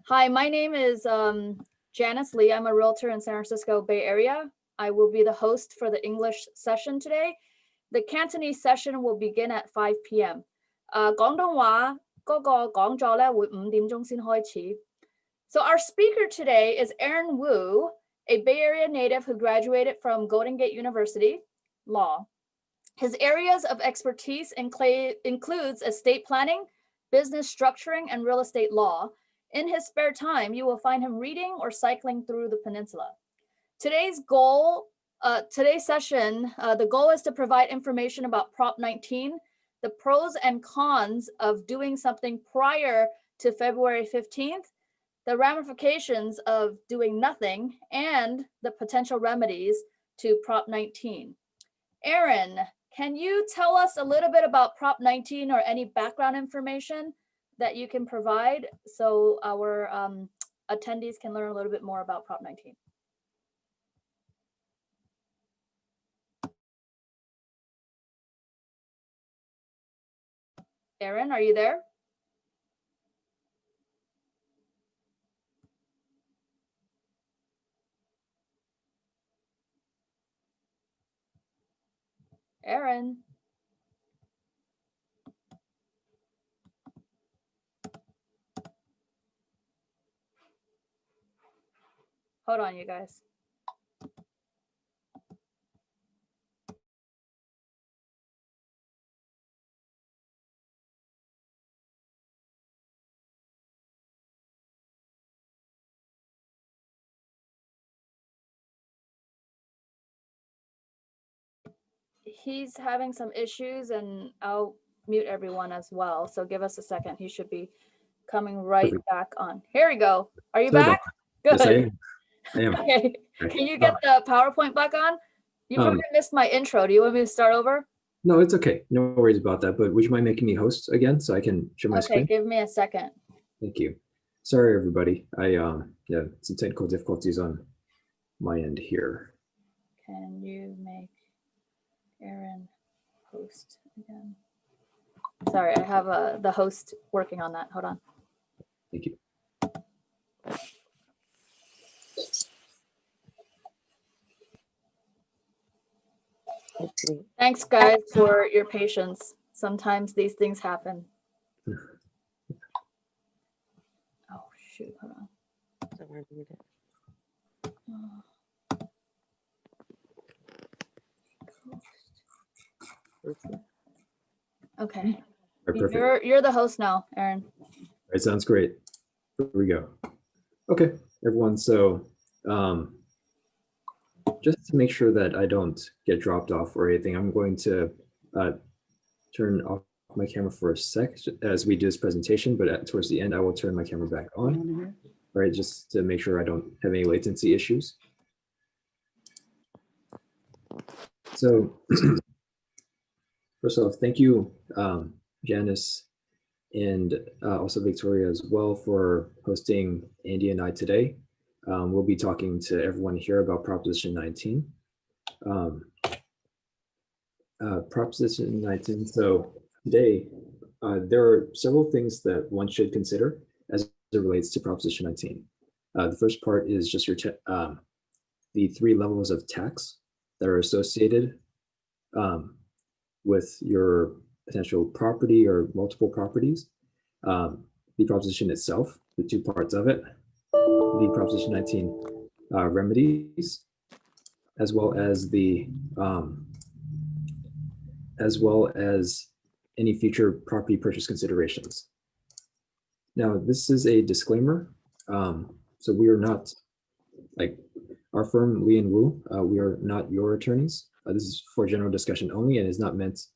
Hi, my name is Janice Lee. I'm a realtor in San Francisco Bay Area. I will be the host for the English session today. The Cantonese session will begin at 5 p.m. 廣東話嗰個講座咧會5點鐘先開始. So our speaker today is Aaron Wu, a Bay Area native who graduated from Golden Gate University Law. His areas of expertise includes estate planning, business structuring, and real estate law. In his spare time, you will find him reading or cycling through the peninsula. Today's session, the goal is to provide information about Prop 19, the pros and cons of doing something prior to February 15th, the ramifications of doing nothing, and the potential remedies to Prop 19. Aaron, can you tell us a little bit about Prop 19 or any background information that you can provide so our attendees can learn a little bit more about Prop 19? Aaron, are you there? Aaron. Hold on, you guys. He's having some issues, and I'll mute everyone as well. So give us a second. He should be coming right back on. Here we go. Are you back? Good. Yes, I am. Okay. Can you get the PowerPoint back on? You probably missed my intro. Do you want me to start over? No, it's okay. No worries about that. But would you mind making me host again so I can share my screen? Okay, give me a second. Thank you. Sorry, everybody. Yeah, some technical difficulties on my end here. Can you make Aaron host again? Sorry, I have the host working on that. Hold on. Thank you. Thanks, guys, for your patience. Sometimes these things happen. Oh, shoot. Hold on. Okay. Right, you're the host now, Aaron. All right, sounds great. Here we go. Okay, everyone. So just to make sure that I don't get dropped off or anything, I'm going to turn off my camera for a sec as we do this presentation, but towards the end, I will turn my camera back on, right, just to make sure I don't have any latency issues. So first off, thank you, Janice, and also Victoria as well for hosting Andy and I today. We'll be talking to everyone here about Proposition 19. Proposition 19, so today, there are several things that one should consider as it relates to Proposition 19. The first part is just the 3 levels of tax that are associated with your potential property or multiple properties, the proposition itself, the 2 parts of it, the Proposition 19 remedies, as well as any future property purchase considerations. Now, this is a disclaimer. So we are not, like our firm, Lee & Wu, we are not your attorneys. This is for general discussion only and is not meant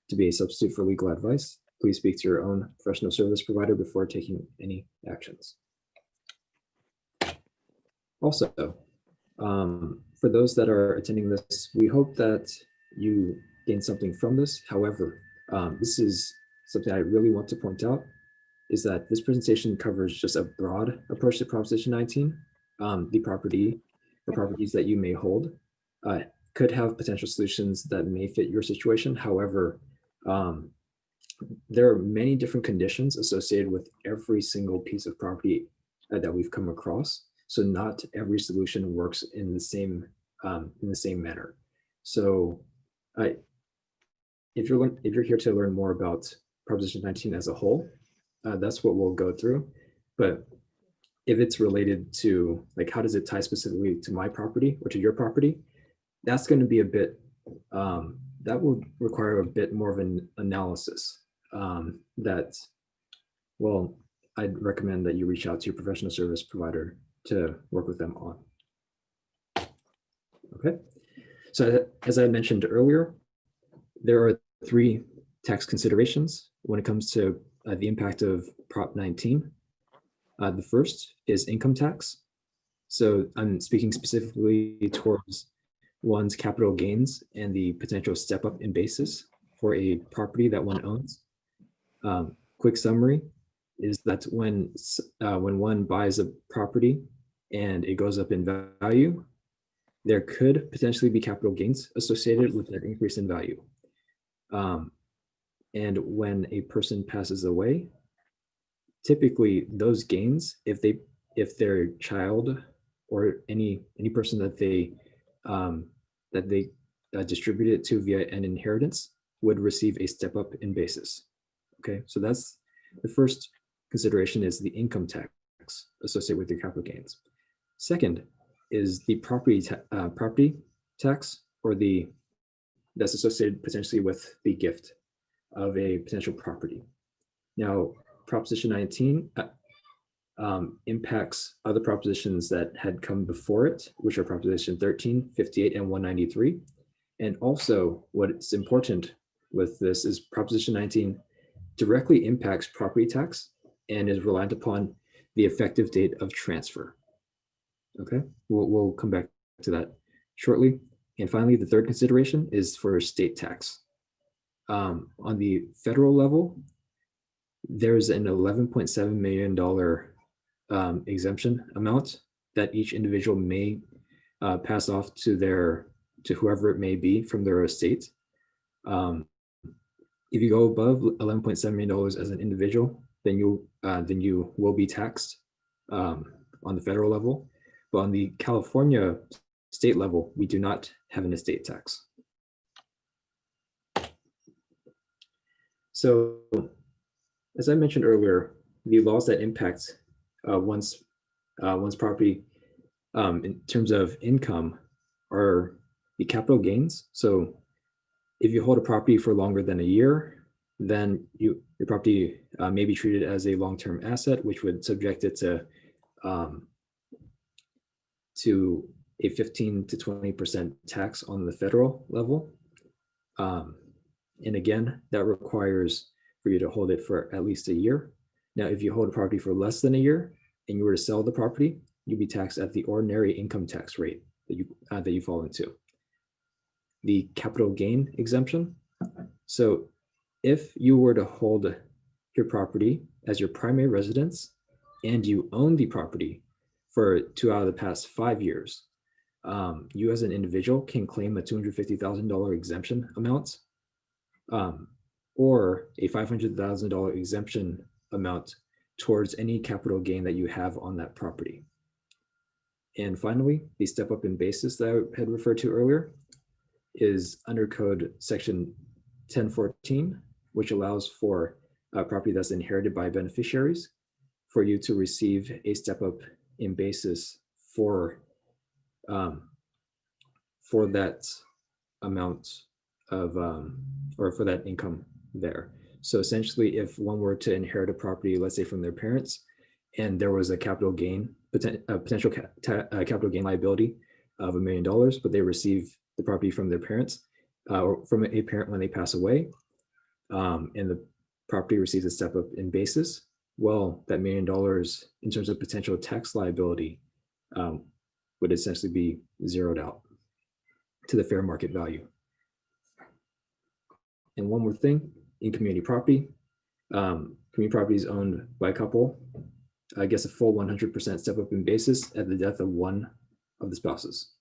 to be a substitute for legal advice. Please speak to your own professional service provider before taking any actions. Also, for those that are attending this, we hope that you gain something from this. However, this is something I really want to point out, is that this presentation covers just a broad approach to Proposition 19. The property or properties that you may hold could have potential solutions that may fit your situation. However, there are many different conditions associated with every single piece of property that we've come across. So not every solution works in the same manner. So if you're here to learn more about Proposition 19 as a whole, that's what we'll go through. But if it's related to, like, how does it tie specifically to my property or to your property, that's going to be a bit, that will require a bit more of an analysis that, well, I'd recommend that you reach out to your professional service provider to work with them on. Okay, so as I mentioned earlier, there are 3 tax considerations when it comes to the impact of Prop 19. The first is income tax. So I'm speaking specifically towards one's capital gains and the potential step up in basis for a property that one owns. Quick summary is that when one buys a property and it goes up in value, there could potentially be capital gains associated with that increase in value. And when a person passes away, typically those gains, if their child or any person that they distribute it to via an inheritance would receive a step up in basis. Okay, so that's the first consideration, is the income tax associated with your capital gains. Second is the property tax, or that's associated potentially with the gift of a potential property. Now, Proposition 19 impacts other propositions that had come before it, which are Proposition 13, 58, and 193. And also, what's important with this is Proposition 19 directly impacts property tax and is reliant upon the effective date of transfer. Okay, we'll come back to that shortly. And finally, the third consideration is for state tax. On the federal level, there's an $11.7 million exemption amount that each individual may pass off to whoever it may be from their estate. If you go above $11.7 million as an individual, then you will be taxed on the federal level. But on the California state level, we do not have an estate tax. So, as I mentioned earlier, the laws that impact one's property in terms of income are the capital gains. So, if you hold a property for longer than a year, then your property may be treated as a long-term asset, which would subject it to a 15 to 20% tax on the federal level. And again, that requires for you to hold it for at least a year. Now, if you hold a property for less than a year and you were to sell the property, you'd be taxed at the ordinary income tax rate that you fall into. The capital gain exemption. So if you were to hold your property as your primary residence and you own the property for 2 out of the past 5 years, you as an individual can claim a $250,000 exemption amount, or a $500,000 exemption amount towards any capital gain that you have on that property. And finally, the step up in basis that I had referred to earlier is under Code Section 1014, which allows for a property that's inherited by beneficiaries for you to receive a step up in basis for that amount of or for that income there. So essentially, if one were to inherit a property, let's say from their parents, and there was a capital gain, potential capital gain liability of $1 million, but they receive the property from their parents or from a parent when they pass away, and the property receives a step up in basis, well, that $1 million in terms of potential tax liability would essentially be zeroed out to the fair market value. And one more thing, in community property, community property is owned by a couple. I guess a full 100% step up in basis at the death of one of the spouses.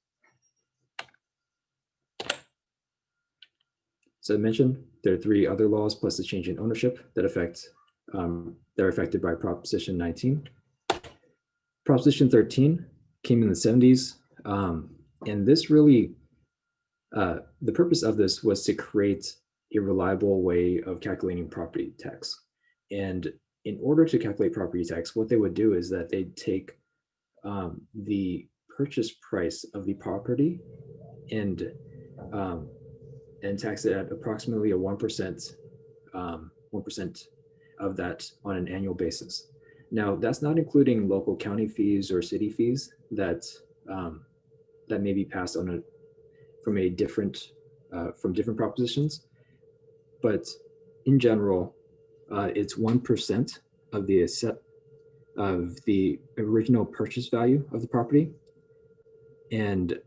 So I mentioned there are 3 other laws plus the change in ownership that are affected by Proposition 19. Proposition 13 came in the 70s. And this really, the purpose of this was to create a reliable way of calculating property tax. And in order to calculate property tax, what they would do is that they'd take the purchase price of the property and tax it at approximately a 1% of that on an annual basis. Now, that's not including local county fees or city fees that that may be passed on from different propositions, but in general, it's 1% of the original purchase value of the property. And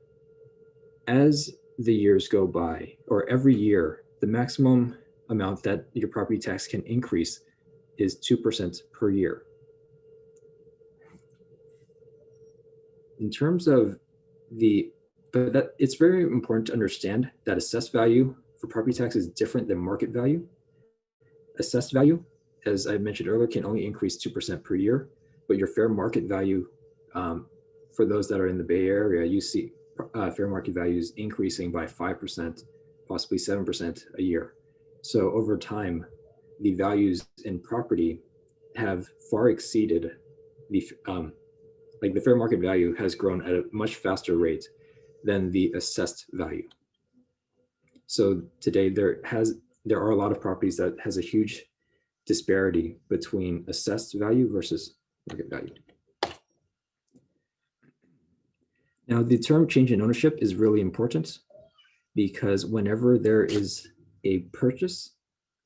as the years go by, or every year, the maximum amount that your property tax can increase is 2% per year. In terms of it's very important to understand that assessed value for property tax is different than market value. Assessed value, as I mentioned earlier, can only increase 2% per year, but your fair market value, for those that are in the Bay Area, you see fair market values increasing by 5%, possibly 7% a year. So over time, the values in property have far exceeded the fair market value has grown at a much faster rate than the assessed value. So today there are a lot of properties that has a huge disparity between assessed value versus market value. Now, the term change in ownership is really important because whenever there is a purchase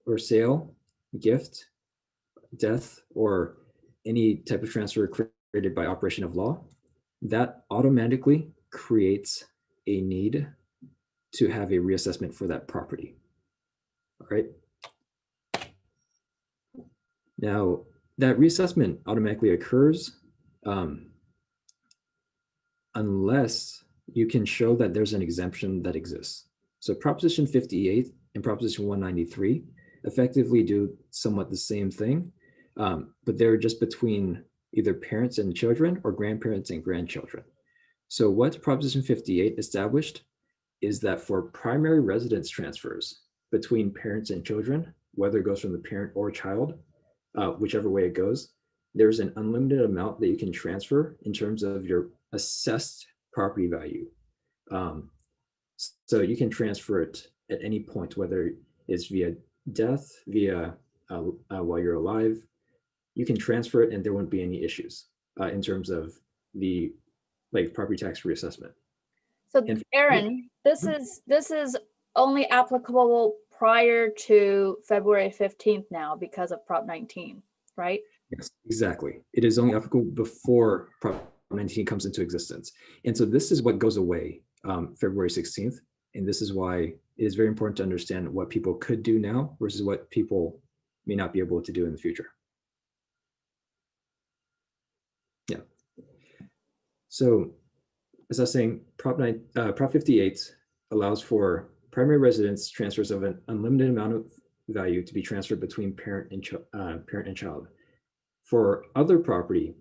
or sale, gift, death, or any type of transfer created by operation of law, that automatically creates a need to have a reassessment for that property. All right. Now, that reassessment automatically occurs unless you can show that there's an exemption that exists. So Proposition 58 and Proposition 193 effectively do somewhat the same thing, but they're just between either parents and children or grandparents and grandchildren. So what Proposition 58 established is that for primary residence transfers between parents and children, whether it goes from the parent or child, whichever way it goes, there's an unlimited amount that you can transfer in terms of your assessed property value. So you can transfer it at any point, whether it's via death, via while you're alive, you can transfer it and there won't be any issues in terms of the property tax reassessment. So Aaron, this is only applicable prior to February 15th now because of Prop 19, right? Yes, exactly. It is only applicable before Prop 19 comes into existence. And so this is what goes away February 16th. And this is why it is very important to understand what people could do now versus what people may not be able to do in the future. Yeah. So as I was saying, Prop 58 allows for primary residence transfers of an unlimited amount of value to be transferred between parent and child. For other property,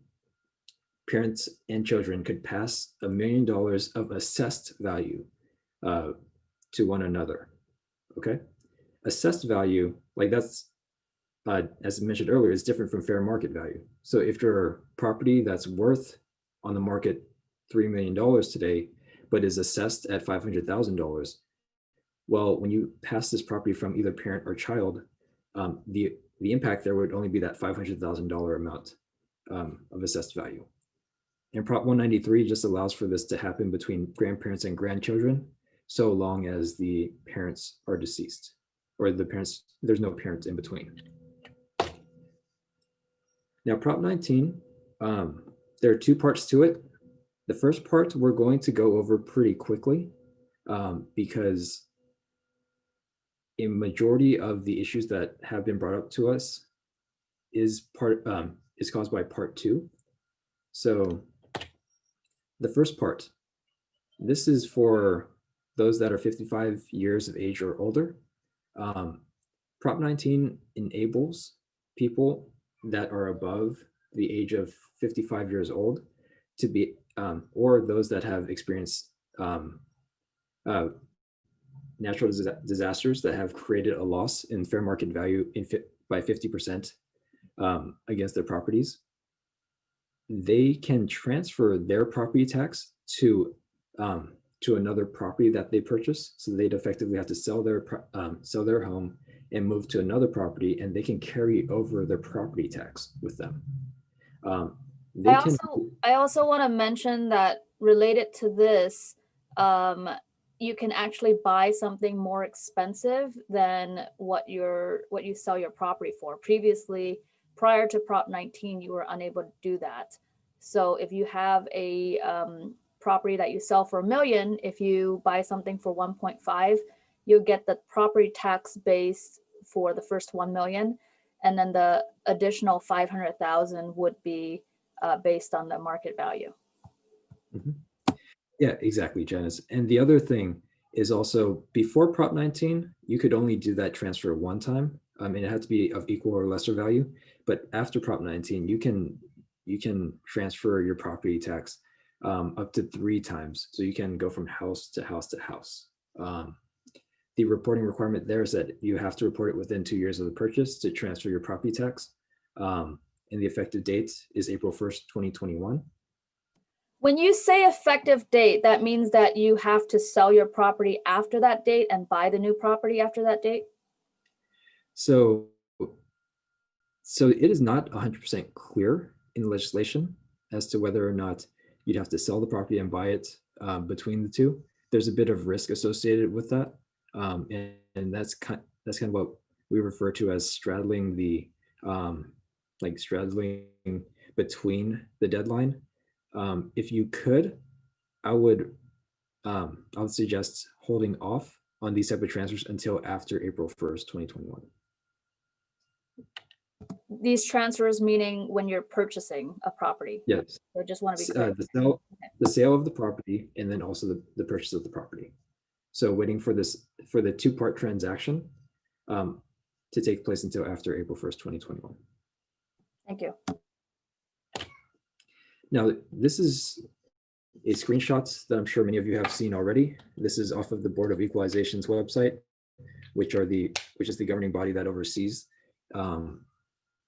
parents and children could pass $1 million of assessed value to one another. Okay, assessed value, that's as I mentioned earlier, is different from fair market value. So if your property that's worth on the market $3 million today, but is assessed at $500,000, well, when you pass this property from either parent or child, the impact there would only be that $500,000 amount of assessed value. And Prop 193 just allows for this to happen between grandparents and grandchildren, so long as the parents are deceased, or there's no parents in between. Now, Prop 19, there are two parts to it. The first part we're going to go over pretty quickly because a majority of the issues that have been brought up to us is caused by part 2. So the first part, this is for those that are 55 years of age or older. Prop 19 enables people that are above the age of 55 years old to be, or those that have experienced natural disasters that have created a loss in fair market value by 50% against their properties, they can transfer their property tax to another property that they purchase. So they'd effectively have to sell their home and move to another property, and they can carry over their property tax with them. I also want to mention that related to this, you can actually buy something more expensive than what you sell your property for. Previously, prior to Prop 19, you were unable to do that. So if you have a property that you sell for $1 million, if you buy something for 1.5, you'll get the property tax base for the first 1 million, and then the additional 500,000 would be based on the market value. Mm-hmm. Yeah, exactly, Janice. And the other thing is also, before Prop 19, you could only do that transfer one time. And it had to be of equal or lesser value. But after Prop 19, you can transfer your property tax up to 3 times. So you can go from house to house to house. The reporting requirement there is that you have to report it within 2 years of the purchase to transfer your property tax. And the effective date is April 1st, 2021. When you say effective date, that means that you have to sell your property after that date and buy the new property after that date? So it is not 100% clear in the legislation as to whether or not you'd have to sell the property and buy it between the two. There's a bit of risk associated with that. And that's kind of what we refer to as straddling straddling between the deadline. If you could, I would suggest holding off on these type of transfers until after April 1st, 2021. These transfers meaning when you're purchasing a property? Yes. I just want to be clear. The sale of the property, and then also the purchase of the property. So waiting for the 2-part transaction to take place until after April 1st, 2021. Thank you. Now, this is a screenshot that I'm sure many of you have seen already. This is off of the Board of Equalization's website, which is the governing body that oversees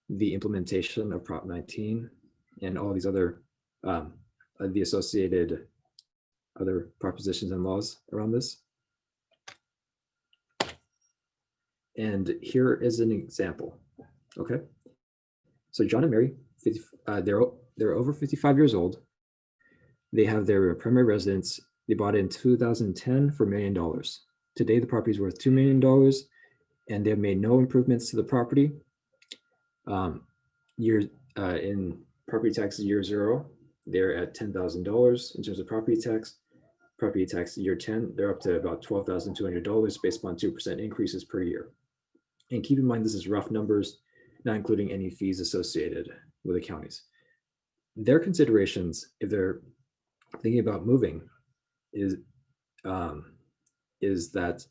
the implementation of Prop 19 and all these other the associated other propositions and laws around this. And here is an example. Okay, so John and Mary, they're over 55 years old. They have their primary residence. They bought it in 2010 for $1 million. Today, the property is worth $2 million, and they've made no improvements to the property. In property taxes year 0, they're at $10,000 in terms of property tax. Property tax year 10, they're up to about $12,200 based upon 2% increases per year. And keep in mind, this is rough numbers, not including any fees associated with the counties. Their considerations, if they're thinking about moving, is that,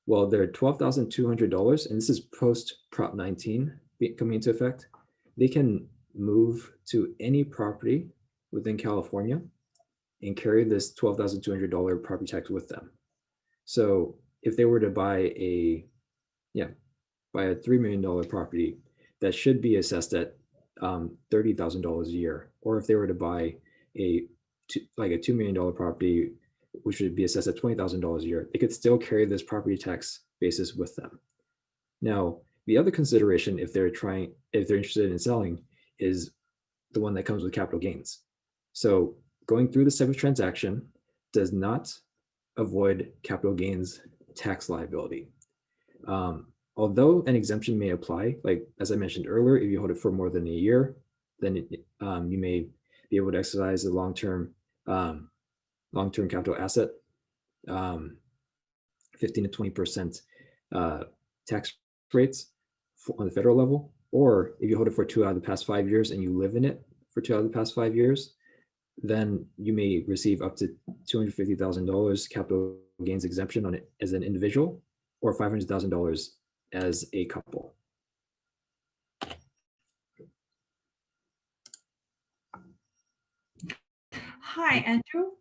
well, they're $12,200, and this is post Prop 19 coming into effect. They can move to any property within California and carry this $12,200 property tax with them. So if they were to buy a $3 million property, that should be assessed at $30,000 a year. Or if they were to buy a $2 million property, which would be assessed at $20,000 a year, they could still carry this property tax basis with them. Now, the other consideration, if they're interested in selling, is the one that comes with capital gains. So going through the type of transaction does not avoid capital gains tax liability. Although an exemption may apply, like as I mentioned earlier, if you hold it for more than a year, then you may be able to exercise the long-term capital asset, 15 to 20% tax rates on the federal level. Or if you hold it for 2 out of the past 5 years and you live in it for 2 out of the past 5 years, then you may receive up to $250,000 capital gains exemption on it as an individual, or $500,000 as a couple. Hi, Andrew.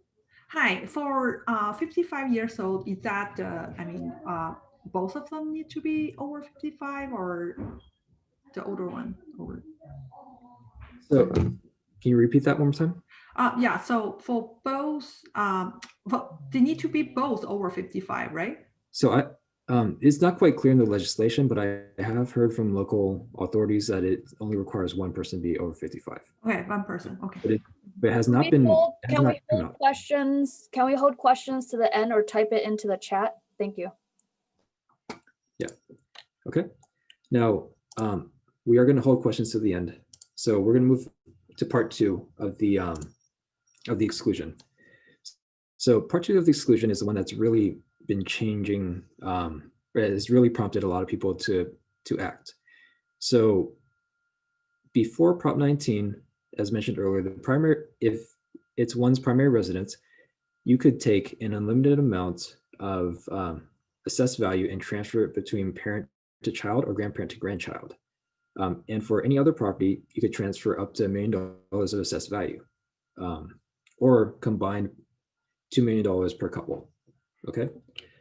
Hi, for 55 years old, is that, both of them need to be over 55 or the older one? Over? So can you repeat that one more time? Yeah, so for both, they need to be both over 55, right? So it's not quite clear in the legislation, but I have heard from local authorities that it only requires one person to be over 55. Okay, one person, okay. But it has Can not we been. hold- it has Can not we come hold out. questions? Can we hold questions to the end or type it into the chat? Thank you. Yeah. Okay. Now we are going to hold questions to the end. So we're going to move to part 2 of the exclusion. So part 2 of the exclusion is the one that's really been changing. Has really prompted a lot of people to act. So before Prop 19, as mentioned earlier, the primary, if it's one's primary residence, you could take an unlimited amount of assessed value and transfer it between parent to child or grandparent to grandchild. And for any other property, you could transfer up to $1 million of assessed value, or combine $2 million per couple. Okay.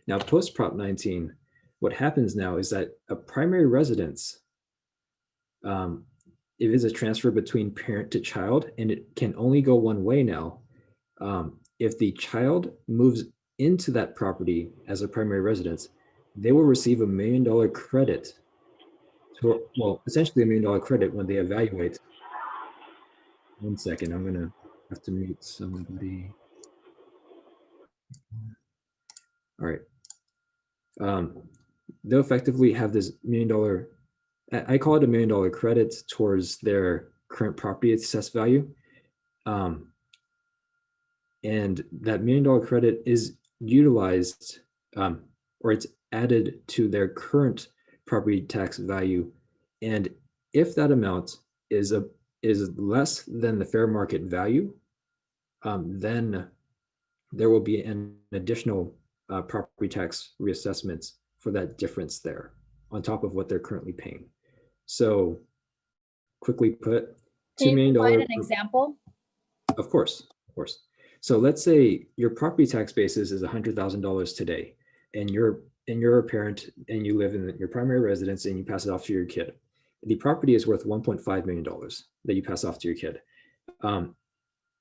Now, post Prop 19, what happens now is that a primary residence, it is a transfer between parent to child, and it can only go one way now. If the child moves into that property as a primary residence, they will receive $1 million credit. Well, essentially $1 million credit when they evaluate. One second, I'm gonna have to mute somebody. All right. They'll effectively have this $1 million. I call it $1 million credit towards their current property assessed value. And that $1 million credit is utilized, or it's added to their current property tax value. And if that amount is less than the fair market value, then there will be an additional property tax reassessments for that difference there on top of what they're currently paying. So quickly put, $2 million. Can you provide an example? Of course. So let's say your property tax basis is $100,000 today, and you're a parent and you live in your primary residence and you pass it off to your kid. The property is worth $1.5 million that you pass off to your kid.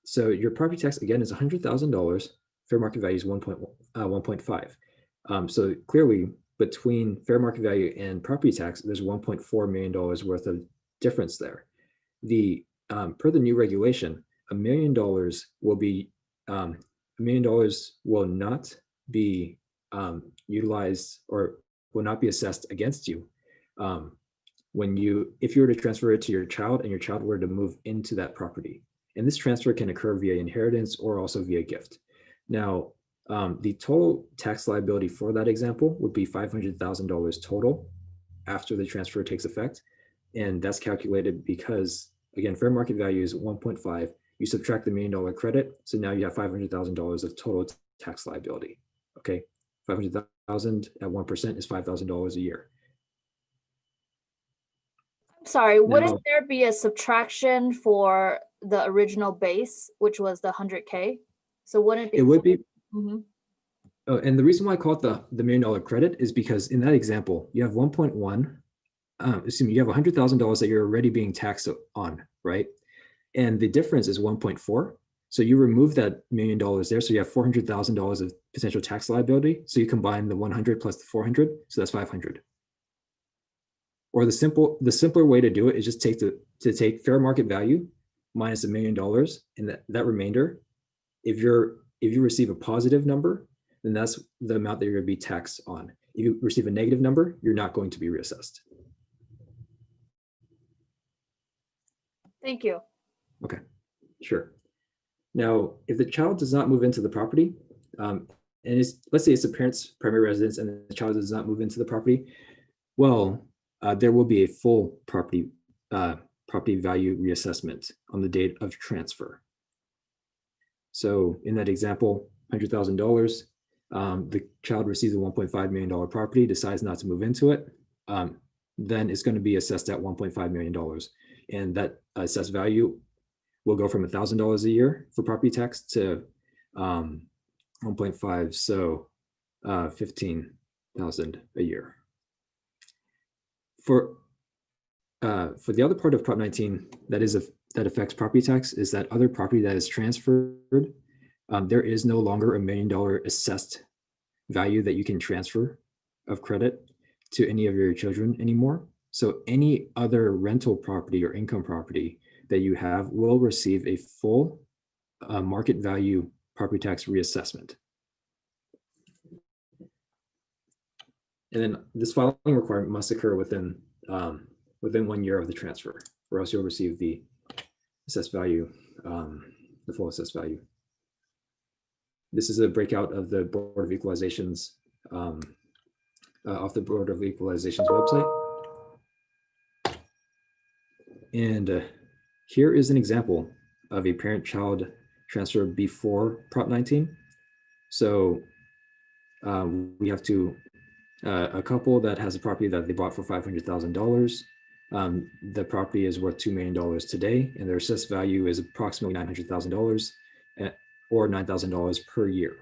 So your property tax again is $100,000. Fair market value is 1.5. So clearly, between fair market value and property tax, there's $1.4 million worth of difference there. The per the new regulation, $1 million will be $1 million will not be utilized or will not be assessed against you if you were to transfer it to your child and your child were to move into that property. And this transfer can occur via inheritance or also via gift. Now, the total tax liability for that example would be $500,000 total after the transfer takes effect. And that's calculated because, again, fair market value is 1.5. You subtract the $1 million credit, so now you have $500,000 of total tax liability. Okay, 500,000 at 1% is $5,000 a year. Sorry, wouldn't there be a subtraction for the original base, which was the 100K? So wouldn't it be? It would be. Mm-hmm. Oh, and the reason why I call it the $1 million credit is because in that example, you have 1.1. You have $100,000 that you're already being taxed on, right? And the difference is 1.4. So you remove that $1 million there, so you have $400,000 of potential tax liability. So you combine the 100 plus the 400, so that's 500. Or the simpler way to do it is just take fair market value minus $1 million, and that remainder, if you receive a positive number, then that's the amount that you're going to be taxed on. If you receive a negative number, you're not going to be reassessed. Thank you. Okay, sure. Now, if the child does not move into the property, and let's say it's the parent's primary residence and the child does not move into the property, well, there will be a full property value reassessment on the date of transfer. So in that example, $100,000, the child receives a $1.5 million property, decides not to move into it, then it's going to be assessed at $1.5 million. And that assessed value will go from $1,000 a year for property tax to 1.5, so 15,000 a year. For the other part of Prop 19 that affects property tax is that other property that is transferred, there is no longer $1 million assessed value that you can transfer of credit to any of your children anymore. So any other rental property or income property that you have will receive a full market value property tax reassessment. And then this filing requirement must occur within 1 year of the transfer, or else you'll receive the assessed value, the full assessed value. This is a breakout of the Board of Equalization's off the Board of Equalization's website. And here is an example of a parent-child transfer before Prop 19. So we have a couple that has a property that they bought for $500,000. The property is worth $2 million today, and their assessed value is approximately $900,000 or $9,000 per year.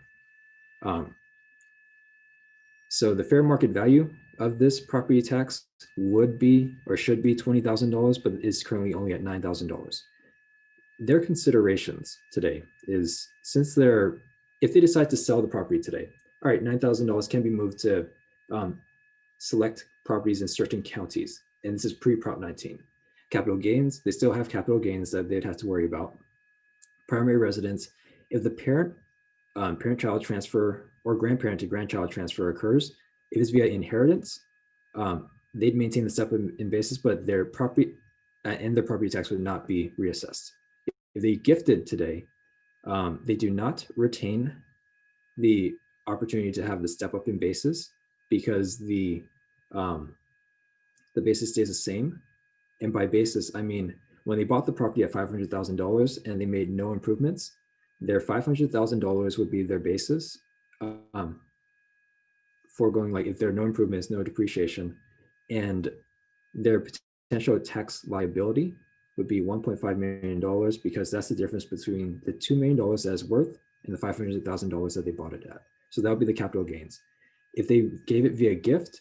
So the fair market value of this property tax would be or should be $20,000, but is currently only at $9,000. Their considerations today is, if they decide to sell the property today, all right, $9,000 can be moved to select properties in certain counties, and this is pre-Prop 19. Capital gains, they still have capital gains that they'd have to worry about. Primary residence, if the parent-child transfer or grandparent to grandchild transfer occurs, if it's via inheritance, they'd maintain the step in basis, but their property and their property tax would not be reassessed. If they gifted today, they do not retain the opportunity to have the step up in basis because the basis stays the same. And by basis, I mean, when they bought the property at $500,000 and they made no improvements, their $500,000 would be their basis, foregoing, like, if there are no improvements, no depreciation, and their potential tax liability would be $1.5 million, because that's the difference between the $2 million that it's worth and the $500,000 that they bought it at. So that would be the capital gains. If they gave it via gift,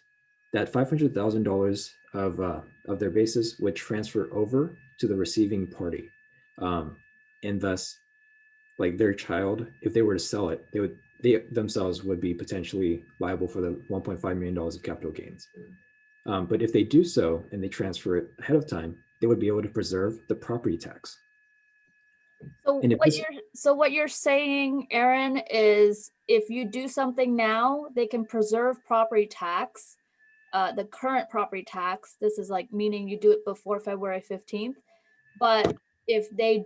that $500,000 of their basis would transfer over to the receiving party, and thus, like, their child, if they were to sell it, they themselves would be potentially liable for the $1.5 million of capital gains. But if they do so and they transfer it ahead of time, they would be able to preserve the property tax. So what you're saying, Aaron, is if you do something now, they can preserve property tax, the current property tax. This is like meaning you do it before February 15th. But if they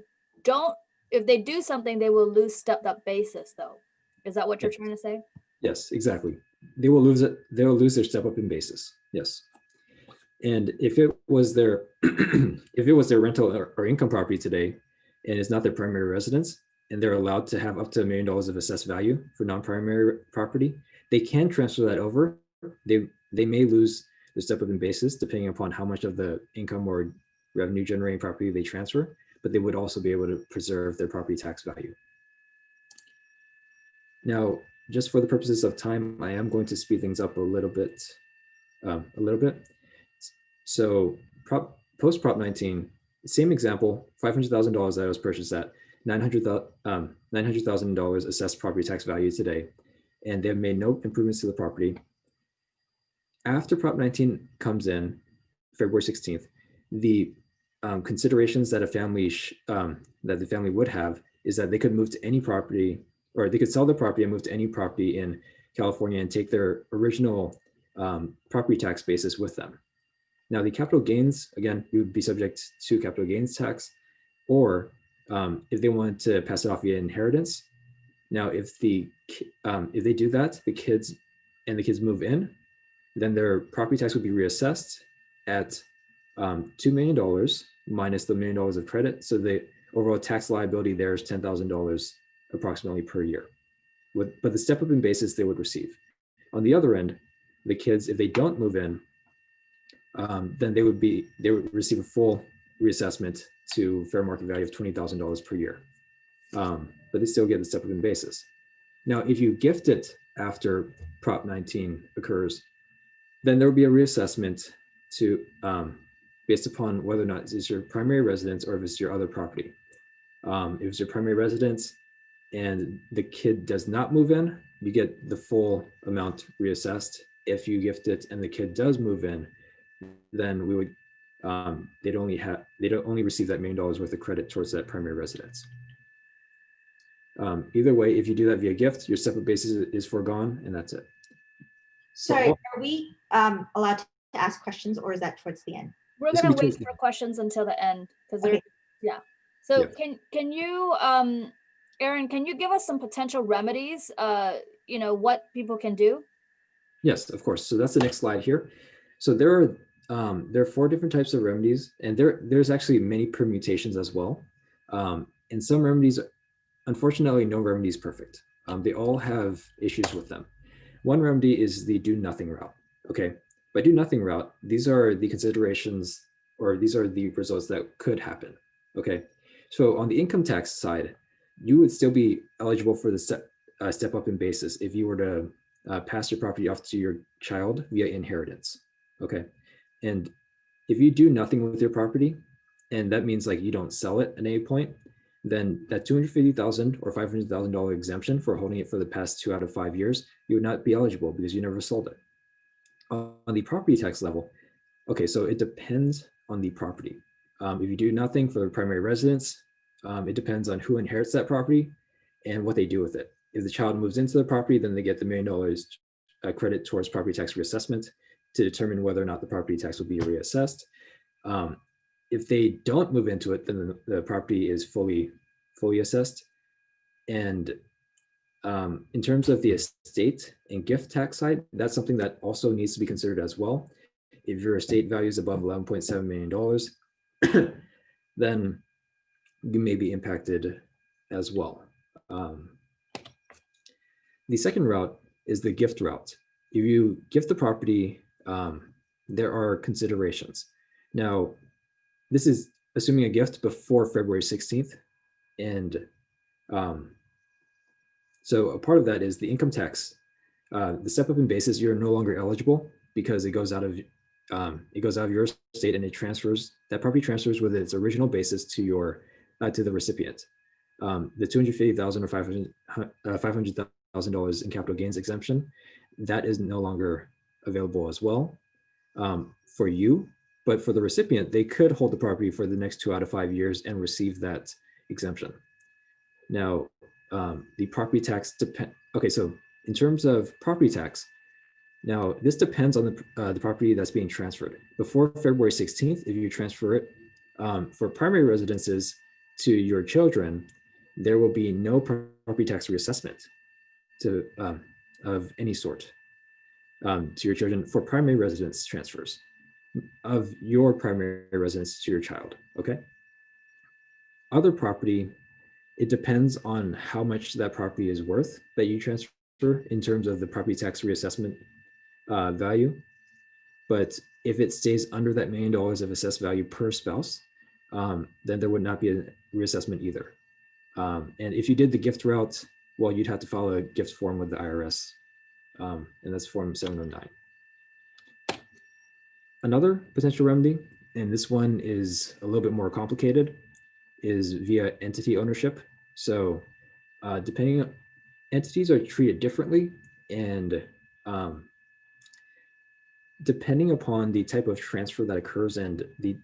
do something, they will lose stepped up basis, though. Is that what you're trying to say? Yes, exactly. They will lose it. They'll lose their step up in basis. Yes. And if it was their rental or income property today, and it's not their primary residence, and they're allowed to have up to $1 million of assessed value for non-primary property, they can transfer that over. They may lose the step up in basis depending upon how much of the income or revenue generating property they transfer, but they would also be able to preserve their property tax value. Now, just for the purposes of time, I am going to speed things up a little bit. So post Prop 19, same example, $500,000 that was purchased at, $900,000 assessed property tax value today, and they've made no improvements to the property. After Prop 19 comes in, February 16th, the considerations that the family would have is that they could move to any property, or they could sell their property and move to any property in California and take their original property tax basis with them. Now, the capital gains, again, you would be subject to capital gains tax, or if they wanted to pass it off via inheritance. Now, if they do that, the kids move in, then their property tax would be reassessed at $2 million minus the $1 million of credit. So the overall tax liability there is $10,000 approximately per year. But the step up in basis they would receive. On the other end, the kids, if they don't move in, then they would receive a full reassessment to fair market value of $20,000 per year. But they still get the step up in basis. Now, if you gift it after Prop 19 occurs, then there will be a reassessment to based upon whether or not it's your primary residence or if it's your other property. If it's your primary residence and the kid does not move in, you get the full amount reassessed. If you gift it and the kid does move in, then we would they'd only receive that $1 million worth of credit towards that primary residence. Either way, if you do that via gift, your separate basis is foregone, and that's it. Sorry, are we allowed to ask questions, or is that towards the end? We're This gonna will be wait towards for questions until the end because they're Okay. yeah. So Yeah. can you Aaron, can you give us some potential remedies? What people can do? Yes, of course. So that's the next slide here. So there are 4 different types of remedies, and there's actually many permutations as well. And some remedies, unfortunately, no remedy is perfect. They all have issues with them. One remedy is the do nothing route. Okay, by do nothing route, these are the considerations, or these are the results that could happen. Okay, so on the income tax side, you would still be eligible for the step up in basis if you were to pass your property off to your child via inheritance. Okay, and if you do nothing with your property, and that means like you don't sell it at any point, then that $250,000 or $500,000 exemption for holding it for the past 2 out of 5 years, you would not be eligible because you never sold it. On the property tax level, okay, so it depends on the property. If you do nothing for the primary residence, it depends on who inherits that property and what they do with it. If the child moves into the property, then they get the $1 million credit towards property tax reassessment to determine whether or not the property tax will be reassessed. If they don't move into it, then the property is fully assessed. And in terms of the estate and gift tax side, that's something that also needs to be considered as well. If your estate value is above $11.7 million, then you may be impacted as well. The second route is the gift route. If you gift the property, there are considerations. Now, this is assuming a gift before February 16th. And so a part of that is the income tax. The step up in basis, you're no longer eligible because it goes out of your estate and that property transfers with its original basis to the recipient. The $250,000 or $500,000 in capital gains exemption, that is no longer available as well for you. But for the recipient, they could hold the property for the next 2 out of 5 years and receive that exemption. Now, the property tax okay, so in terms of property tax, now this depends on the property that's being transferred. Before February 16th, if you transfer it for primary residences to your children, there will be no property tax reassessment of any sort to your children for primary residence transfers of your primary residence to your child, okay? Other property, it depends on how much that property is worth that you transfer in terms of the property tax reassessment value. But if it stays under that $1 million of assessed value per spouse, then there would not be a reassessment either. And if you did the gift route, well, you'd have to file a gift form with the IRS, and that's Form 709. Another potential remedy, and this one is a little bit more complicated, is via entity ownership. So entities are treated differently, and depending upon the type of transfer that occurs and the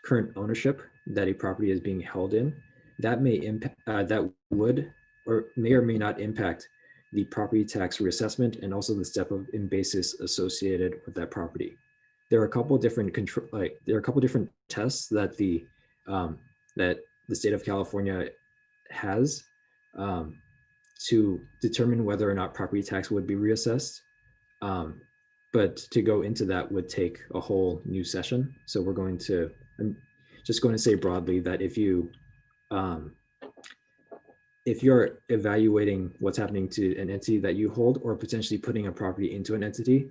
current ownership that a property is being held in, that may impact, that would or may not impact the property tax reassessment and also the step up in basis associated with that property. There are a couple different different tests that the state of California has to determine whether or not property tax would be reassessed. But to go into that would take a whole new session. So I'm just going to say broadly that if you're evaluating what's happening to an entity that you hold or potentially putting a property into an entity,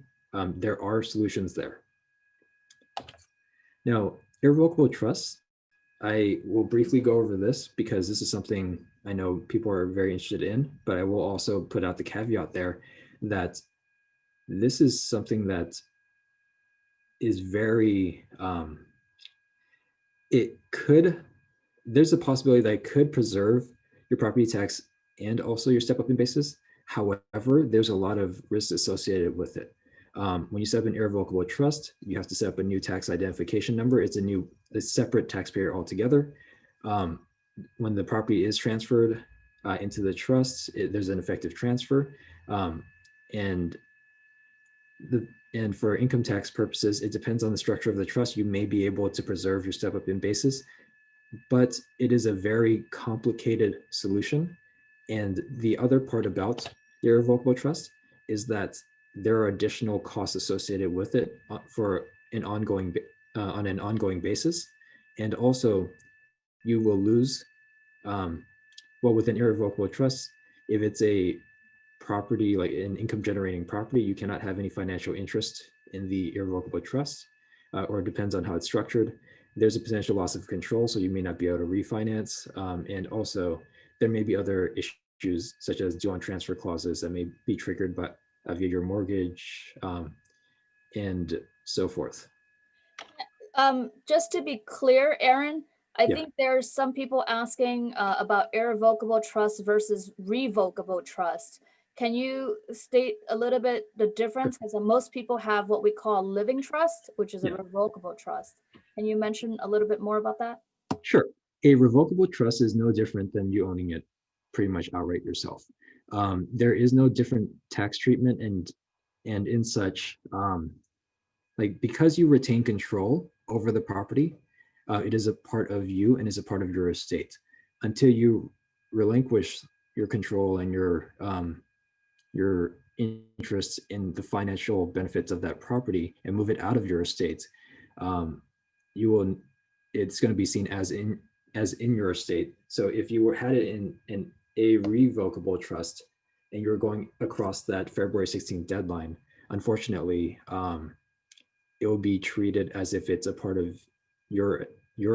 there are solutions there. Now, irrevocable trusts, I will briefly go over this because this is something I know people are very interested in, but I will also put out the caveat there that this is something that is very, there's a possibility that it could preserve your property tax and also your step up in basis. However, there's a lot of risks associated with it. When you set up an irrevocable trust, you have to set up a new tax identification number. It's a separate taxpayer altogether. When the property is transferred into the trust, there's an effective transfer. And for income tax purposes, it depends on the structure of the trust. You may be able to preserve your step up in basis, but it is a very complicated solution. And the other part about the irrevocable trust is that there are additional costs associated with it for an ongoing on an ongoing basis. And also you will lose, well, with an irrevocable trust, if it's a property, like an income generating property, you cannot have any financial interest in the irrevocable trust, or it depends on how it's structured. There's a potential loss of control, so you may not be able to refinance. And also there may be other issues such as due on transfer clauses that may be triggered by via your mortgage, and so forth. Just to be clear, Aaron, I Yeah. think there's some people asking about irrevocable trust versus revocable trust. Can you state a little bit the difference? Because most people have what we call living trust, which is a Yeah. revocable trust. Can you mention a little bit more about that? Sure. A revocable trust is no different than you owning it pretty much outright yourself. There is no different tax treatment, and in such, like, because you retain control over the property, it is a part of you and is a part of your estate. Until you relinquish your control and your interest in the financial benefits of that property and move it out of your estate, you will, it's going to be seen as in your estate. So if you had it in a revocable trust and you're going across that February 16th deadline, unfortunately, it will be treated as if it's a part of your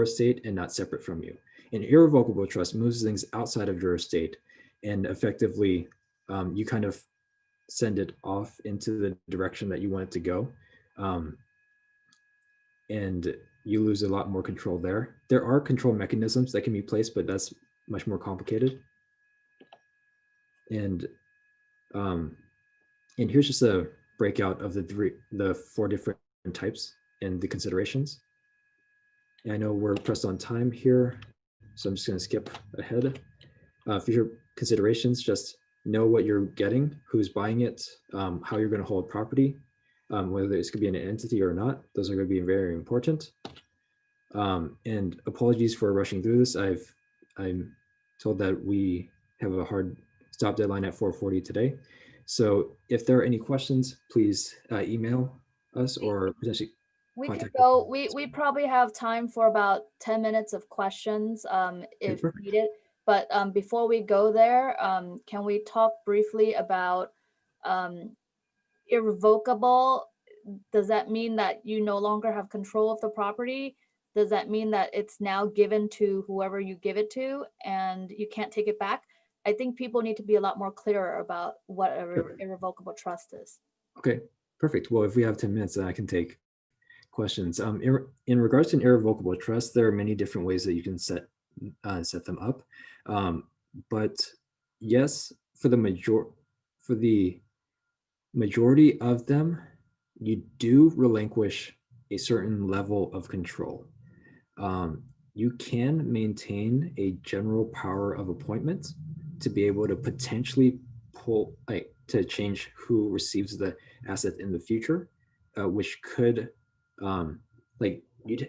estate and not separate from you. An irrevocable trust moves things outside of your estate, and effectively, you kind of send it off into the direction that you want it to go, and you lose a lot more control there. There are control mechanisms that can be placed, but that's much more complicated. And here's just a breakout of the four different types and the considerations. And I know we're pressed on time here, so I'm just going to skip ahead. Future considerations: just know what you're getting, who's buying it, how you're going to hold property, whether this could be an entity or not. Those are going to be very important. And apologies for rushing through this. I'm told that we have a hard stop deadline at 4:40 today. So if there are any questions, please email us or potentially We could contact go, we probably have time for about 10 minutes of questions if perfect. needed. But before we go there, can we talk briefly about irrevocable? Does that mean that you no longer have control of the property? Does that mean that it's now given to whoever you give it to and you can't take it back? I think people need to be a lot more clearer about what an irrevocable trust is. Okay, perfect. Well, if we have 10 minutes, then I can take questions. In regards to an irrevocable trust, there are many different ways that you can set them up. But yes, for the majority of them, you do relinquish a certain level of control. You can maintain a general power of appointment to be able to potentially to change who receives the asset in the future, which could,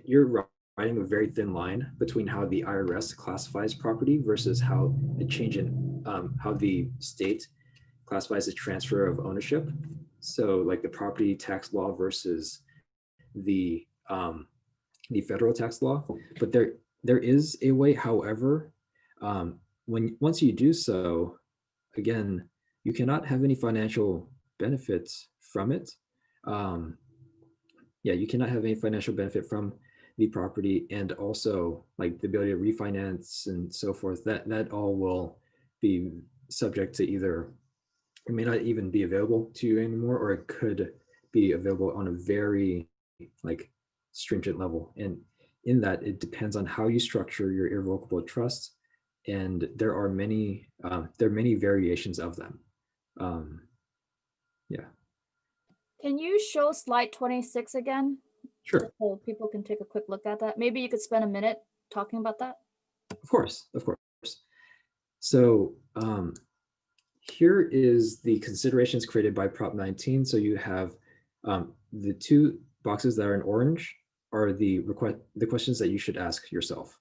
you're riding a very thin line between how the IRS classifies property versus how a change in how the state classifies a transfer of ownership. So like the property tax law versus the federal tax law. But there is a way, however, once you do so, again, you cannot have any financial benefits from it. Yeah, you cannot have any financial benefit from the property, and also like the ability to refinance and so forth, that all will be subject to either, it may not even be available to you anymore, or it could be available on a very like stringent level. And in that, it depends on how you structure your irrevocable trust, and there are many variations of them. Yeah. Can you show slide 26 again? Sure. So people can take a quick look at that. Maybe you could spend a minute talking about that. Of course. So here is the considerations created by Prop 19. So you have the two boxes that are in orange are the questions that you should ask yourself.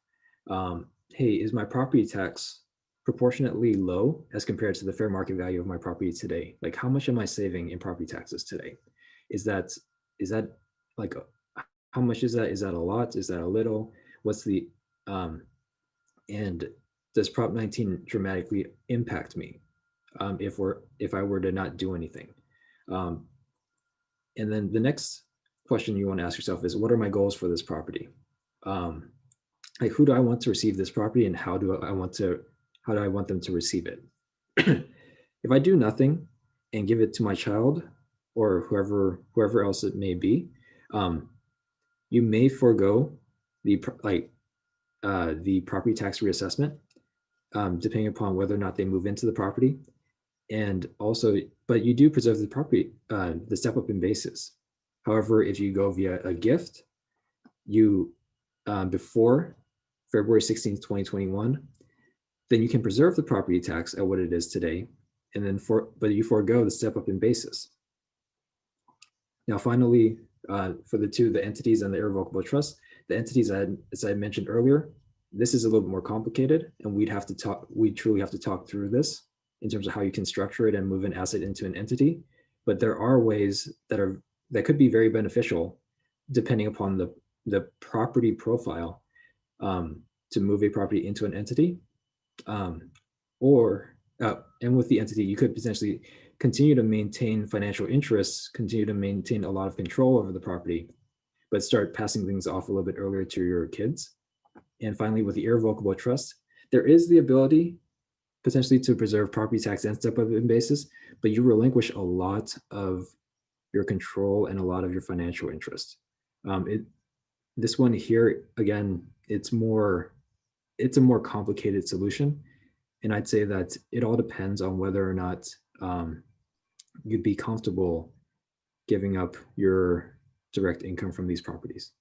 Hey, is my property tax proportionately low as compared to the fair market value of my property today? Like, how much am I saving in property taxes today? Is that like, how much is that? Is that a lot? Is that a little? What's the, and does Prop 19 dramatically impact me if I were to not do anything? And then the next question you want to ask yourself is, what are my goals for this property? Like, who do I want to receive this property, and how do I want them to receive it? If I do nothing and give it to my child or whoever else it may be, you may forego the property tax reassessment, depending upon whether or not they move into the property. And also, but you do preserve the property, the step up in basis. However, if you go via a gift, you before February 16th, 2021, then you can preserve the property tax at what it is today, and then but you forego the step up in basis. Now, finally, for the entities and the irrevocable trust, the entities, as I mentioned earlier, this is a little bit more complicated, and we truly have to talk through this in terms of how you can structure it and move an asset into an entity. But there are ways that could be very beneficial depending upon the property profile, to move a property into an entity, and with the entity, you could potentially continue to maintain financial interests, continue to maintain a lot of control over the property, but start passing things off a little bit earlier to your kids. And finally, with the irrevocable trust, there is the ability potentially to preserve property tax and step up in basis, but you relinquish a lot of your control and a lot of your financial interest. This one here, again, it's a more complicated solution. And I'd say that it all depends on whether or not you'd be comfortable giving up your direct income from these properties.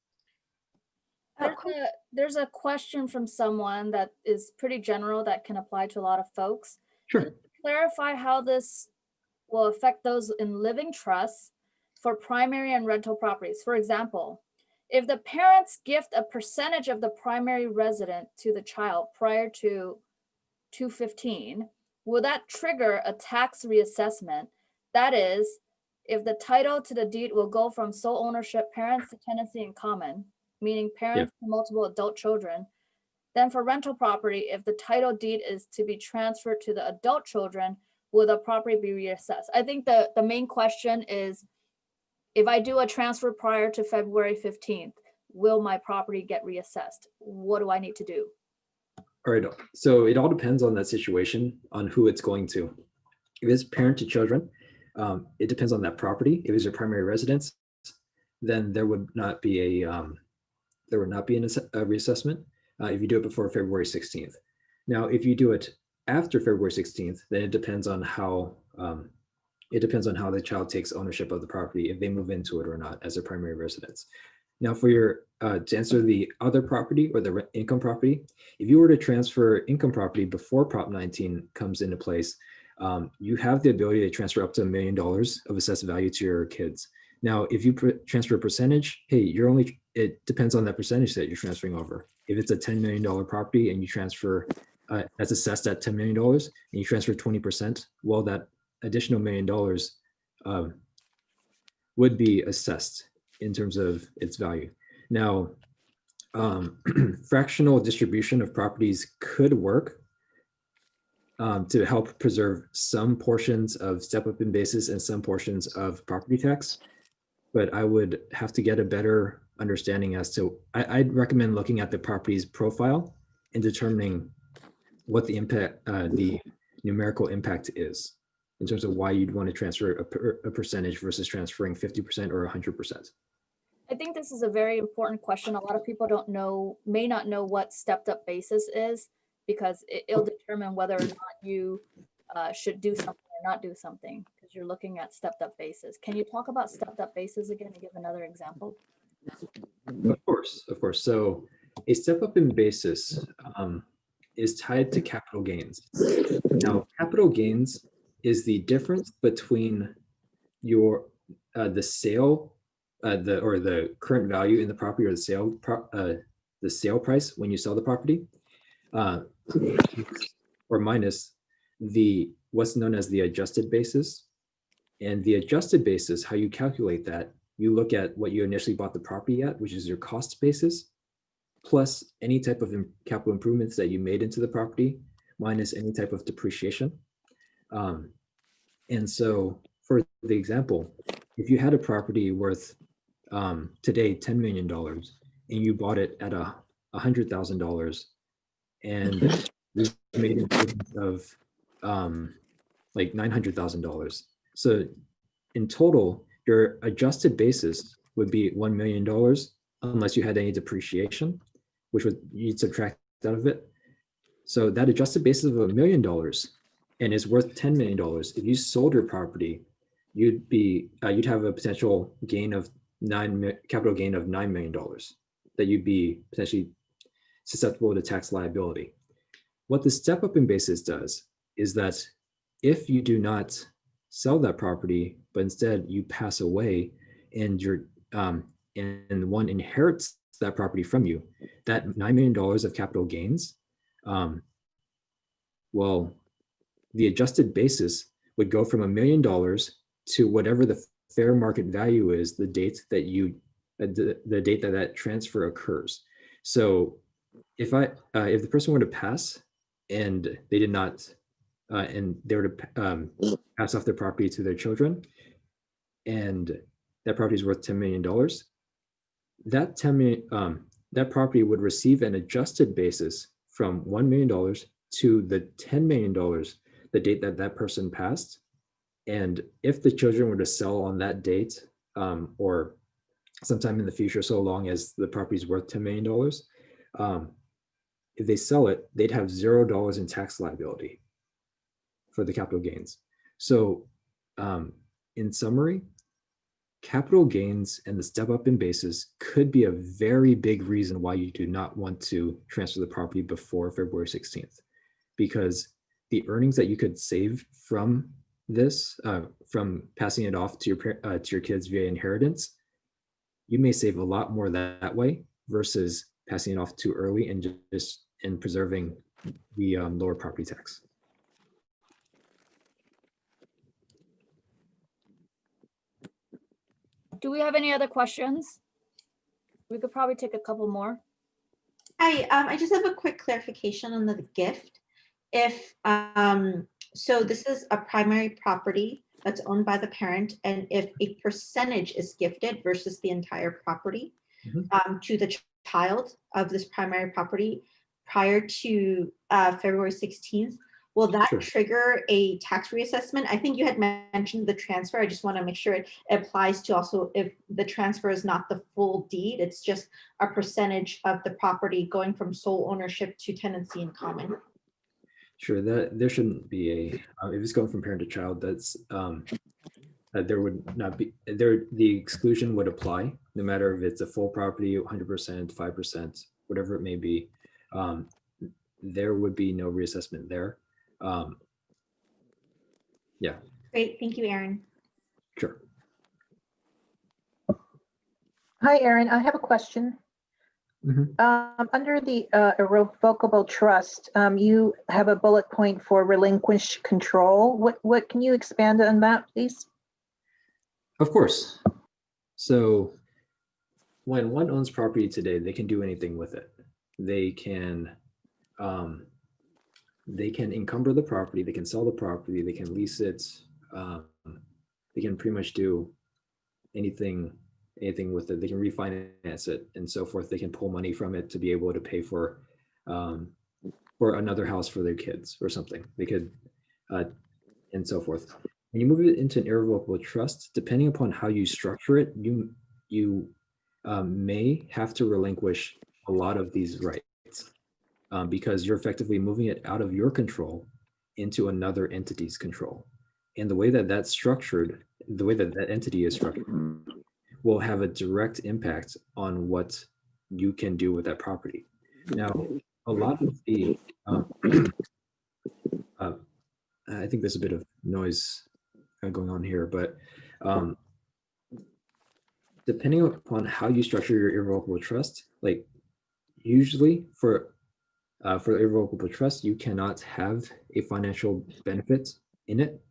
There's a question from someone that is pretty general that can apply to a lot of folks. Sure. Can you clarify how this will affect those in living trusts for primary and rental properties? For example, if the parents gift a percentage of the primary resident to the child prior to 215, will that trigger a tax reassessment? That is, if the title to the deed will go from sole ownership parents to tenancy in common, meaning parents to multiple adult children, then for rental property, if the title deed is to be transferred to the adult children, will the property be reassessed? I think the main question is, if I do a transfer prior to February 15th, will my property get reassessed? What do I need to do? All right, so it all depends on that situation, on who it's going to. If it's parent to children, it depends on that property. If it's your primary residence, then there would not be a reassessment if you do it before February 16th. Now, if you do it after February 16th, then it depends on how the child takes ownership of the property, if they move into it or not as a primary residence. Now, for your to answer the other property or the income property, if you were to transfer income property before Prop 19 comes into place, you have the ability to transfer up to $1 million of assessed value to your kids. Now, if you transfer a percentage, hey, it depends on that percentage that you're transferring over. If it's a $10 million property and you transfer, that's assessed at $10 million, and you transfer 20%, well, that additional $1 million would be assessed in terms of its value. Now, fractional distribution of properties could work to help preserve some portions of step up in basis and some portions of property tax, but I would have to get a better understanding as to, I'd recommend looking at the property's profile and determining what the impact, the numerical impact is in terms of why you'd want to transfer a percentage versus transferring 50% or 100%. I think this is a very important question. A lot of people may not know what stepped up basis is, because it'll determine whether or not you should do something or not do something, because you're looking at stepped up basis. Can you talk about stepped up basis again and give another example? Of course. So a step up in basis is tied to capital gains. Now, capital gains is the difference between your the sale, or the current value in the property, or the sale price when you sell the property, or minus the what's known as the adjusted basis. And the adjusted basis, how you calculate that, you look at what you initially bought the property at, which is your cost basis, plus any type of capital improvements that you made into the property, minus any type of depreciation. And so for the example, if you had a property worth today $10 million and you bought it at $100,000, and you made improvements of like $900,000. So in total, your adjusted basis would be $1 million unless you had any depreciation, which would you'd subtract out of it. So that adjusted basis of $1 million and is worth $10 million. If you sold your property, you'd have a potential gain of capital gain of $9 million that you'd be potentially susceptible to tax liability. What the step up in basis does is that if you do not sell that property, but instead you pass away and and one inherits that property from you, that $9 million of capital gains, well, the adjusted basis would go from $1 million to whatever the fair market value is, the date that the date that transfer occurs. So if the person were to pass and they did not, and they were to pass off their property to their children, and that property is worth $10 million, that property would receive an adjusted basis from $1 million to the $10 million, the date that that person passed. And if the children were to sell on that date, or sometime in the future, so long as the property is worth $10 million, if they sell it, they'd have $0 in tax liability for the capital gains. So in summary, capital gains and the step up in basis could be a very big reason why you do not want to transfer the property before February 16th, because the earnings that you could save from this, from passing it off to your kids via inheritance, you may save a lot more that way versus passing it off too early and just preserving the lower property tax. Do we have any other questions? We could probably take a couple more. Hi, I just have a quick clarification on the gift. If so this is a primary property that's owned by the parent, and if a percentage is gifted versus the entire property to the child of this primary property prior to February 16th, will that trigger a tax reassessment? I think you had mentioned the transfer. I just want to make sure it applies to also if the transfer is not the full deed, it's just a percentage of the property going from sole ownership to tenancy in common. Sure, that there shouldn't be a, if it's going from parent to child, that's, there would not be, the exclusion would apply no matter if it's a full property, 100%, 5%, whatever it may be. There would be no reassessment there. Yeah. Great, thank you, Aaron. Sure. Hi, Aaron. I have a question. Under the Irrevocable Trust, you have a bullet point for relinquished control. What can you expand on that, please? Of course. So when one owns property today, they can do anything with it. They can encumber the property, they can sell the property, they can lease it, they can pretty much do anything anything with it. They can refinance it and so forth. They can pull money from it to be able to pay for another house for their kids or something. They could, and so forth. When you move it into an irrevocable trust, depending upon how you structure it, you may have to relinquish a lot of these rights because you're effectively moving it out of your control into another entity's control. And the way that that's structured, the way that that entity is structured, will have a direct impact on what you can do with that property. Now, a lot of the, I think there's a bit of noise going on here, but depending upon how you structure your irrevocable trust, like usually for irrevocable trust, you cannot have a financial benefit in it.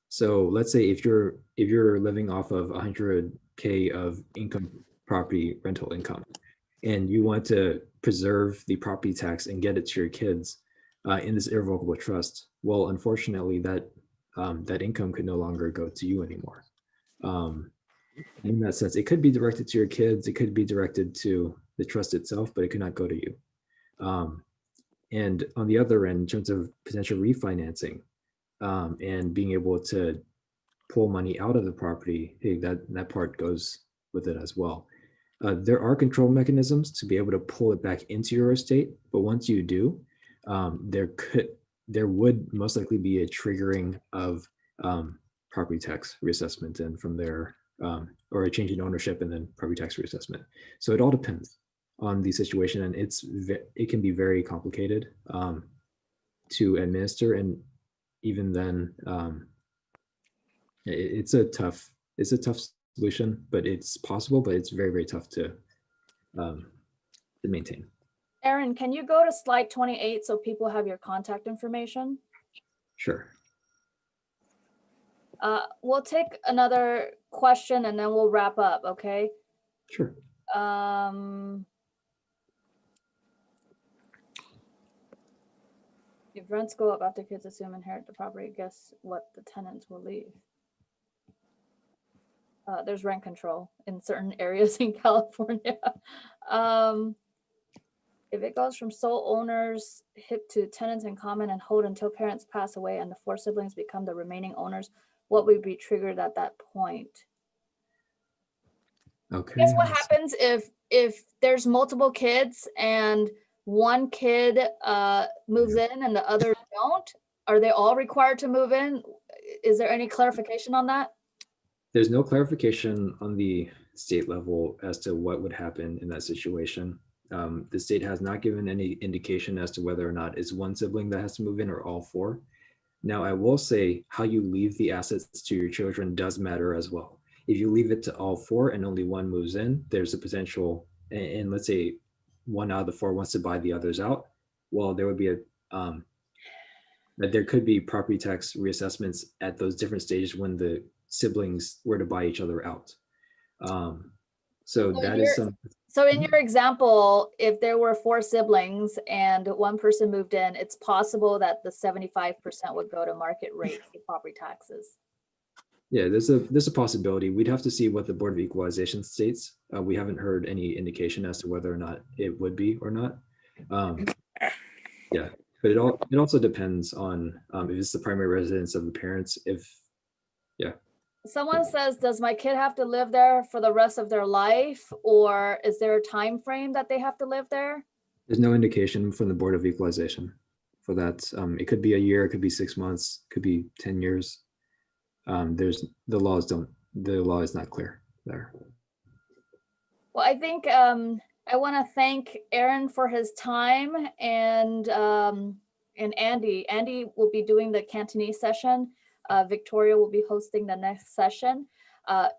So let's say if you're living off of 100K of income, property rental income, and you want to preserve the property tax and get it to your kids in this irrevocable trust, well, unfortunately, that income could no longer go to you anymore. In that sense, it could be directed to your kids, it could be directed to the trust itself, but it could not go to you. And on the other end, in terms of potential refinancing and being able to pull money out of the property, hey, that part goes with it as well. There are control mechanisms to be able to pull it back into your estate, but once you do, there would most likely be a triggering of property tax reassessment, and from there, or a change in ownership and then property tax reassessment. So it all depends on the situation, and it can be very complicated to administer, and even then, it's a tough solution, but it's possible, but it's very, very tough to maintain. Aaron, can you go to slide 28 so people have your contact information? Sure. We'll take another question and then we'll wrap up, okay? Sure. If rents go up after kids assume inherit the property, guess what the tenants will leave? There's rent control in certain areas in California. If it goes from sole owners hip to tenants in common and hold until parents pass away and the 4 siblings become the remaining owners, what would be triggered at that point? Okay. Guess what happens if there's multiple kids and one kid moves in and the others don't? Are they all required to move in? Is there any clarification on that? There's no clarification on the state level as to what would happen in that situation. The state has not given any indication as to whether or not it's one sibling that has to move in or all 4. Now, I will say how you leave the assets to your children does matter as well. If you leave it to all 4 and only one moves in, there's a potential, and let's say 1 out of the 4 wants to buy the others out, well, there would be that there could be property tax reassessments at those different stages when the siblings were to buy each other out. So that is some. So in your example, if there were 4 siblings and one person moved in, it's possible that the 75% would go to market rate for property taxes. Yeah, there's a possibility. We'd have to see what the Board of Equalization states. We haven't heard any indication as to whether or not it would be or not. Yeah, but it also depends on if it's the primary residence of the parents. Yeah. Someone says, does my kid have to live there for the rest of their life, or is there a time frame that they have to live there? There's no indication from the Board of Equalization for that. It could be a year, it could be 6 months, could be 10 years. The law is not clear there. Well, I think I want to thank Aaron for his time, and Andy. Andy will be doing the Cantonese session. Victoria will be hosting the next session.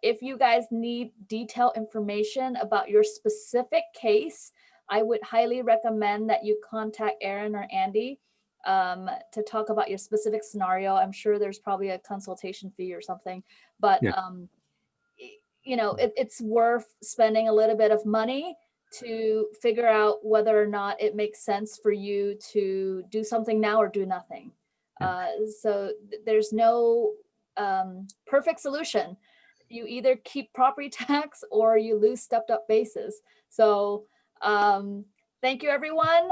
If you guys need detailed information about your specific case, I would highly recommend that you contact Aaron or Andy to talk about your specific scenario. I'm sure there's probably a consultation fee or something, but yeah. It's worth spending a little bit of money to figure out whether or not it makes sense for you to do something now or do nothing. So there's no perfect solution. you either keep property tax or you lose stepped up basis. So thank you, everyone.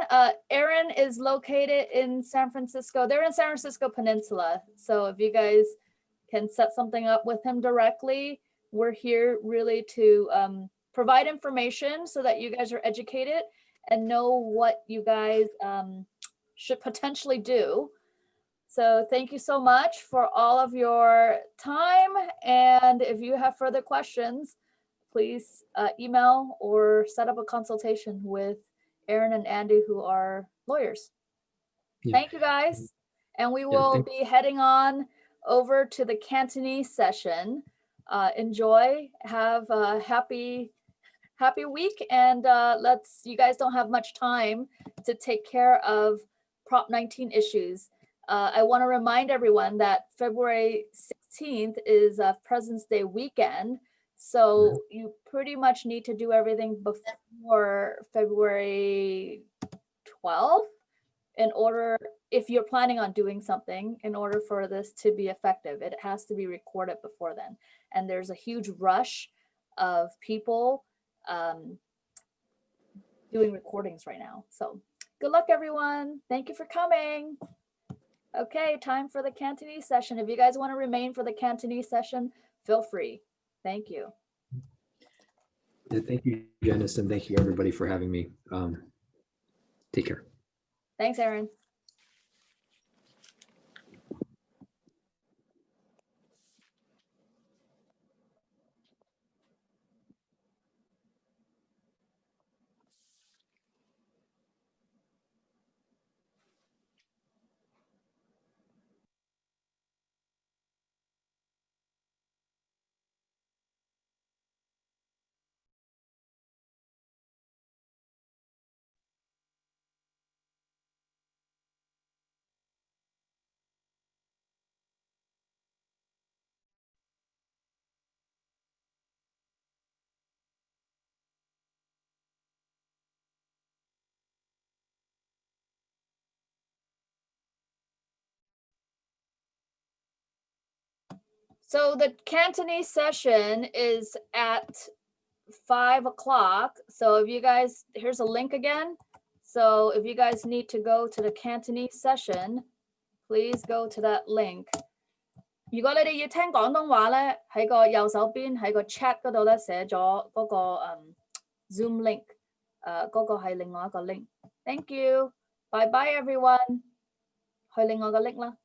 Erin is located in San Francisco. They're in San Francisco Peninsula. So if you guys can set something up with him directly, we're here really to provide information so that you guys are educated and know what you guys should potentially do. So thank you so much for all of your time. And if you have further questions, please email or set up a consultation with Aaron and Andy, who are lawyers. Yeah. Thank you, guys. And we will be heading on over to the Cantonese session. Enjoy, have a happy week, and you guys don't have much time to take care of Prop 19 issues. I want to remind everyone that February 16th is President's Day weekend. So you pretty much need to do everything before February 12th in order, if you're planning on doing something, in order for this to be effective. It has to be recorded before then. And there's a huge rush of people doing recordings right now. So good luck, everyone. Thank you for coming. Okay, time for the Cantonese session. If you guys want to remain for the Cantonese session, feel free. Thank you. Yeah, thank you, Janice, and thank you everybody for having me. Take care. Thanks, Aaron. So the Cantonese session is at 5 o'clock. So if you guys, here's a link again. So if you guys need to go to the Cantonese session, please go to that link. 如果你哋要聽廣東話咧，喺個右手邊喺個 chat 嗰度咧寫咗嗰個Zoom link，嗰個係另外一個 link。Thank you，bye bye everyone，去另外個 link啦。